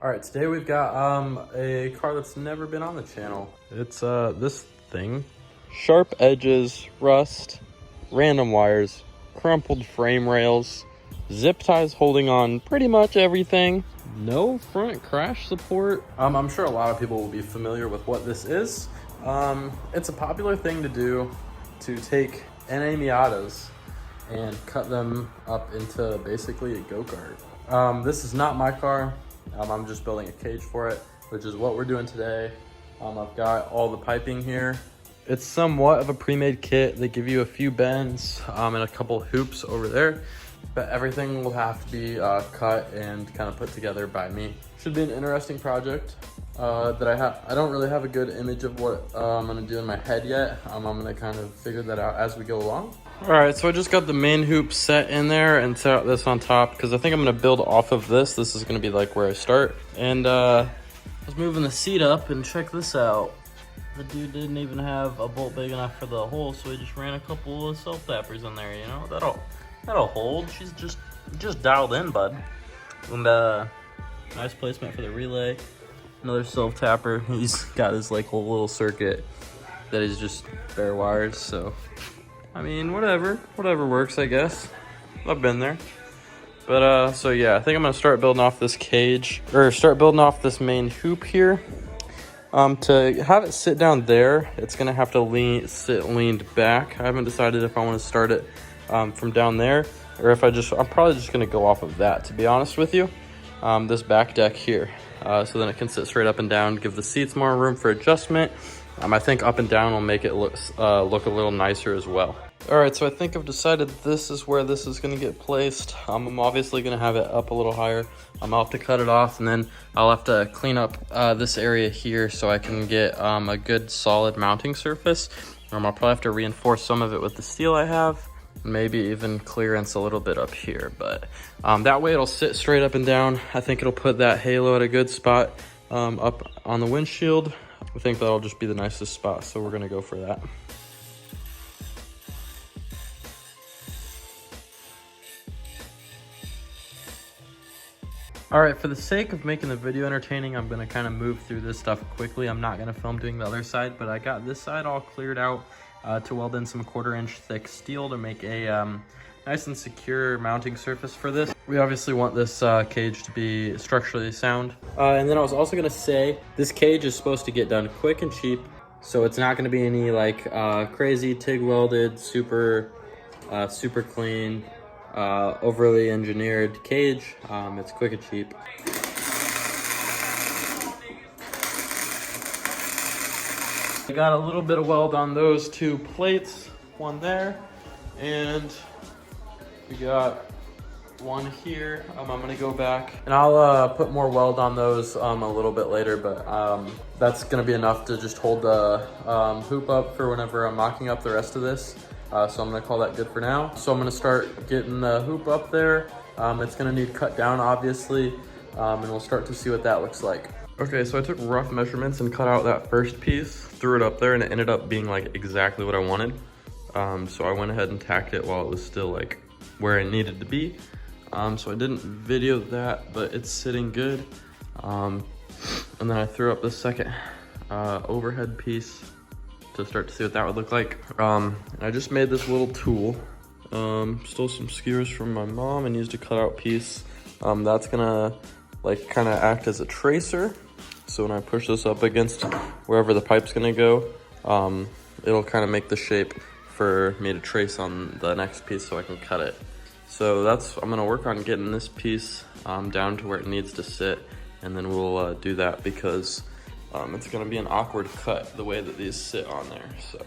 All right, today we've got a car that's never been on the channel. It's this thing. Sharp edges, rust, random wires, crumpled frame rails, zip ties holding on pretty much everything. No front crash support. I'm sure a lot of people will be familiar with what this is. It's a popular thing to do to take NA Miatas and cut them up into basically a go-kart. This is not my car. I'm just building a cage for it, which is what we're doing today. I've got all the piping here. It's somewhat of a pre-made kit. They give you a few bends and a couple hoops over there, but everything will have to be cut and kind of put together by me. Should be an interesting project that I don't really have a good image of what I'm gonna do in my head yet. I'm gonna kind of figure that out as we go along. All right, so I just got the main hoop set in there and set this on top because I think I'm gonna build off of this. This is gonna be like where I start. And I was moving the seat up and check this out. The dude didn't even have a bolt big enough for the hole, so he just ran a couple of self-tappers in there, you know? That'll hold. She's just dialed in, bud. And nice placement for the relay. Another self-tapper. He's got his like whole little circuit that is just bare wires, so I mean, whatever works, I guess. I've been there. But so yeah, I think I'm gonna start building off this cage, or start building off this main hoop here. To have it sit down there, it's gonna have to sit leaned back. I haven't decided if I want to start it from down there, or if I'm probably just gonna go off of that, to be honest with you. This back deck here, so then it can sit straight up and down, give the seats more room for adjustment. I think up and down will make it look a little nicer as well. All right, so I think I've decided this is where this is gonna get placed. I'm obviously gonna have it up a little higher. I'll have to cut it off, and then I'll have to clean up this area here so I can get a good solid mounting surface. I'll probably have to reinforce some of it with the steel I have, maybe even clearance a little bit up here, but that way it'll sit straight up and down. I think it'll put that halo at a good spot up on the windshield. I think that'll just be the nicest spot, so we're gonna go for that. All right, for the sake of making the video entertaining, I'm gonna kind of move through this stuff quickly. I'm not gonna film doing the other side, but I got this side all cleared out to weld in some 1/4 inch thick steel to make a nice and secure mounting surface for this. We obviously want this cage to be structurally sound. And then I was also gonna say, this cage is supposed to get done quick and cheap, so it's not gonna be any like crazy TIG welded, super clean, overly engineered cage. It's quick and cheap. I got a little bit of weld on those two plates, one there, and we got one here. I'm gonna go back and I'll put more weld on those a little bit later, but that's gonna be enough to just hold the hoop up for whenever I'm mocking up the rest of this. So I'm gonna call that good for now. So I'm gonna start getting the hoop up there. It's gonna need cut down, obviously, and we'll start to see what that looks like. Okay, so I took rough measurements and cut out that first piece, threw it up there, and it ended up being like exactly what I wanted. So I went ahead and tacked it while it was still like where it needed to be. So I didn't video that, but it's sitting good. And then I threw up the second overhead piece to start to see what that would look like. I just made this little tool. Stole some skewers from my mom and used a cutout piece. That's gonna like kind of act as a tracer. So when I push this up against wherever the pipe's gonna go, it'll kind of make the shape for me to trace on the next piece so I can cut it. So I'm gonna work on getting this piece down to where it needs to sit, and then we'll do that because it's gonna be an awkward cut the way that these sit on there. So,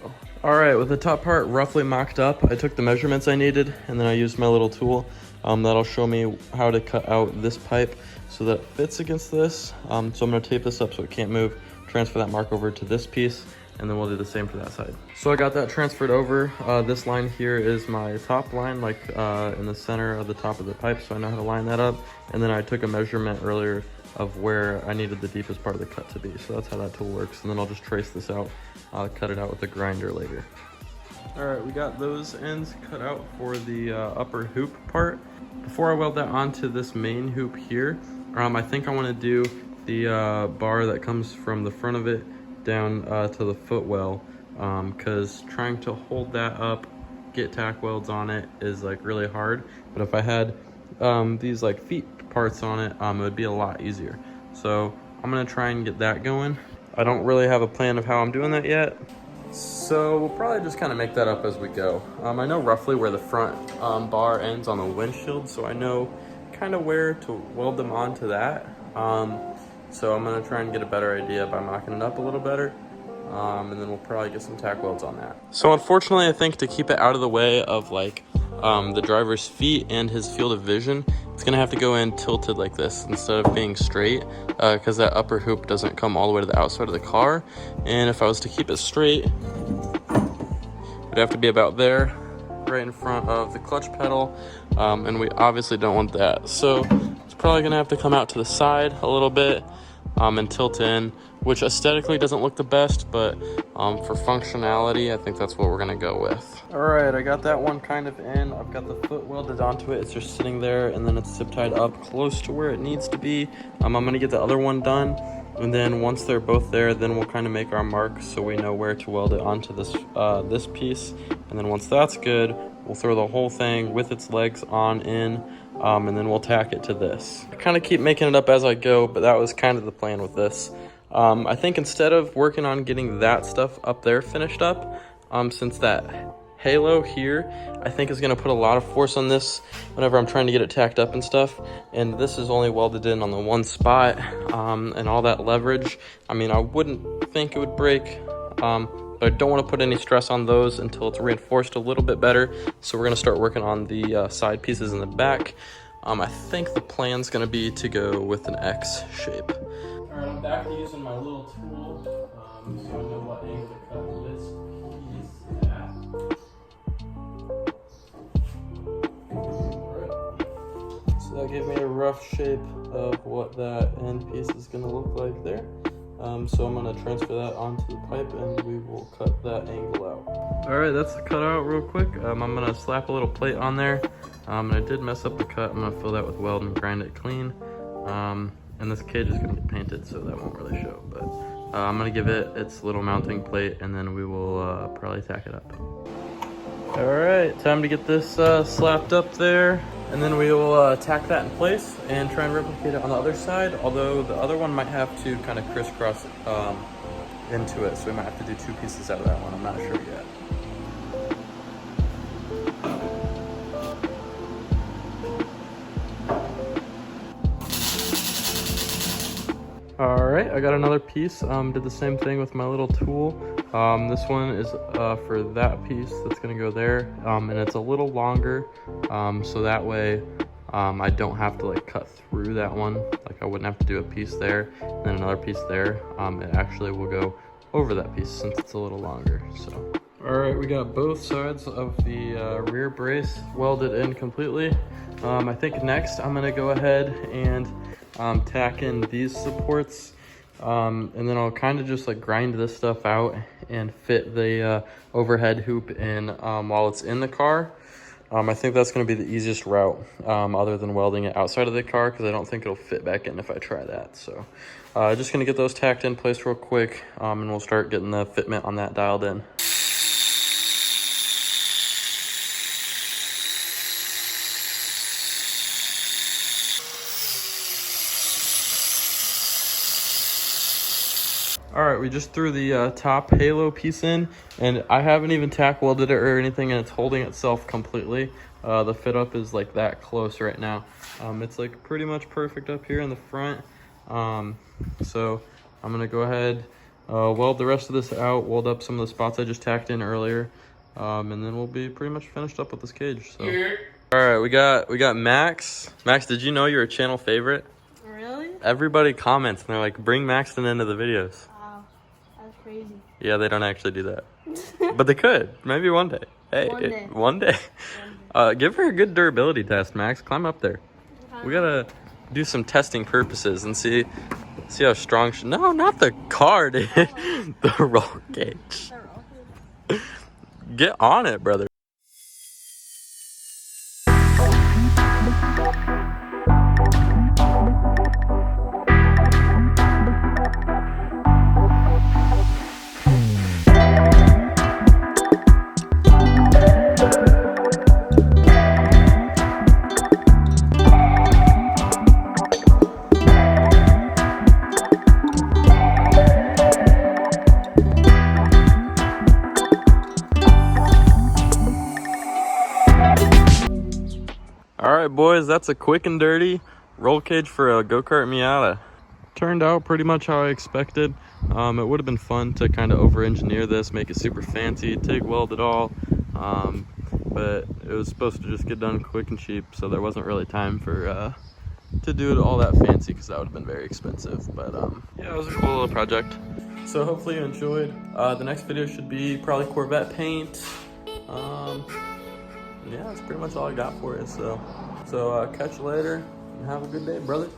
all right, with the top part roughly mocked up, I took the measurements I needed, and then I used my little tool that'll show me how to cut out this pipe so that it fits against this. So I'm gonna tape this up so it can't move, transfer that mark over to this piece, and then we'll do the same for that side. So I got that transferred over. This line here is my top line, like in the center of the top of the pipe, so I know how to line that up. And then I took a measurement earlier of where I needed the deepest part of the cut to be. So that's how that tool works. And then I'll just trace this out, cut it out with a grinder later. All right, we got those ends cut out for the upper hoop part. Before I weld that onto this main hoop here, I think I want to do the bar that comes from the front of it down to the footwell, because trying to hold that up, get tack welds on it is like really hard. But if I had these like feet parts on it, it would be a lot easier. So I'm gonna try and get that going. I don't really have a plan of how I'm doing that yet, so we'll probably just kind of make that up as we go. I know roughly where the front bar ends on the windshield, so I know kind of where to weld them onto that. So I'm gonna try and get a better idea by mocking it up a little better. And then we'll probably get some tack welds on that. So unfortunately, I think to keep it out of the way of like the driver's feet and his field of vision, it's gonna have to go in tilted like this instead of being straight, because that upper hoop doesn't come all the way to the outside of the car. And if I was to keep it straight, it'd have to be about there, right in front of the clutch pedal, and we obviously don't want that. So it's probably gonna have to come out to the side a little bit and tilt in, which aesthetically doesn't look the best, but for functionality, I think that's what we're gonna go with. All right, I got that one kind of in. I've got the foot welded onto it. It's just sitting there, and then it's zip tied up close to where it needs to be. I'm gonna get the other one done, and then once they're both there, then we'll kind of make our mark so we know where to weld it onto this this piece. And then once that's good, we'll throw the whole thing with its legs on in, and then we'll tack it to this. I kind of keep making it up as I go, but that was kind of the plan with this. I think instead of working on getting that stuff up there finished up, since that halo here, I think is going to put a lot of force on this whenever I'm trying to get it tacked up and stuff. And this is only welded in on the one spot, and all that leverage. I mean, I wouldn't think it would break, but I don't want to put any stress on those until it's reinforced a little bit better. So we're going to start working on the side pieces in the back. I think the plan's going to be to go with an X shape. All right, I'm back to using my little tool, so I know what angle to cut this piece at. All right. So that gave me a rough shape of what that end piece is going to look like there. So I'm going to transfer that onto the pipe, and we will cut that angle out. All right, that's the cut out real quick. I'm going to slap a little plate on there. And I did mess up the cut. I'm going to fill that with weld and grind it clean. And this cage is going to get painted, so that won't really show. But I'm going to give it its little mounting plate, and then we will probably tack it up. All right, time to get this slapped up there. And then we will tack that in place and try and replicate it on the other side. Although the other one might have to kind of crisscross into it. So we might have to do two pieces out of that one. I'm not sure yet. All right, I got another piece. Did the same thing with my little tool. This one is for that piece that's gonna go there, and it's a little longer, so that way I don't have to like cut through that one. Like I wouldn't have to do a piece there and then another piece there. It actually will go over that piece since it's a little longer. So, all right, we got both sides of the rear brace welded in completely. I think next I'm gonna go ahead and tack in these supports, and then I'll kind of just like grind this stuff out and fit the overhead hoop in while it's in the car. I think that's going to be the easiest route, other than welding it outside of the car, because I don't think it'll fit back in if I try that. So just going to get those tacked in place real quick, and we'll start getting the fitment on that dialed in. All right, we just threw the top halo piece in, and I haven't even tack welded it or anything, and it's holding itself completely. The fit up is like that close right now. It's like pretty much perfect up here in the front. So I'm gonna go ahead, weld the rest of this out, weld up some of the spots I just tacked in earlier, and then we'll be pretty much finished up with this cage. So. All right, we got Max. Max, did you know you're a channel favorite? Really? Everybody comments and they're like, bring Maxton into the videos. Wow, that's crazy. Yeah, they don't actually do that. But they could. Maybe one day. Hey, one day. Give her a good durability test, Max. Climb up there. We gotta do some testing purposes and see how strong she... No, not the car, dude. The roll cage. Get on it, brother. right, boys, that's a quick and dirty roll cage for a go-kart Miata. Turned out pretty much how I expected. It would have been fun to kind of over-engineer this, make it super fancy, TIG weld it all. But it was supposed to just get done quick and cheap, so there wasn't really time for to do it all that fancy because that would have been very expensive. But yeah, it was a cool little project. So hopefully you enjoyed. The next video should be probably Corvette paint. Yeah, that's pretty much all I got for you. So catch you later and have a good day, brother.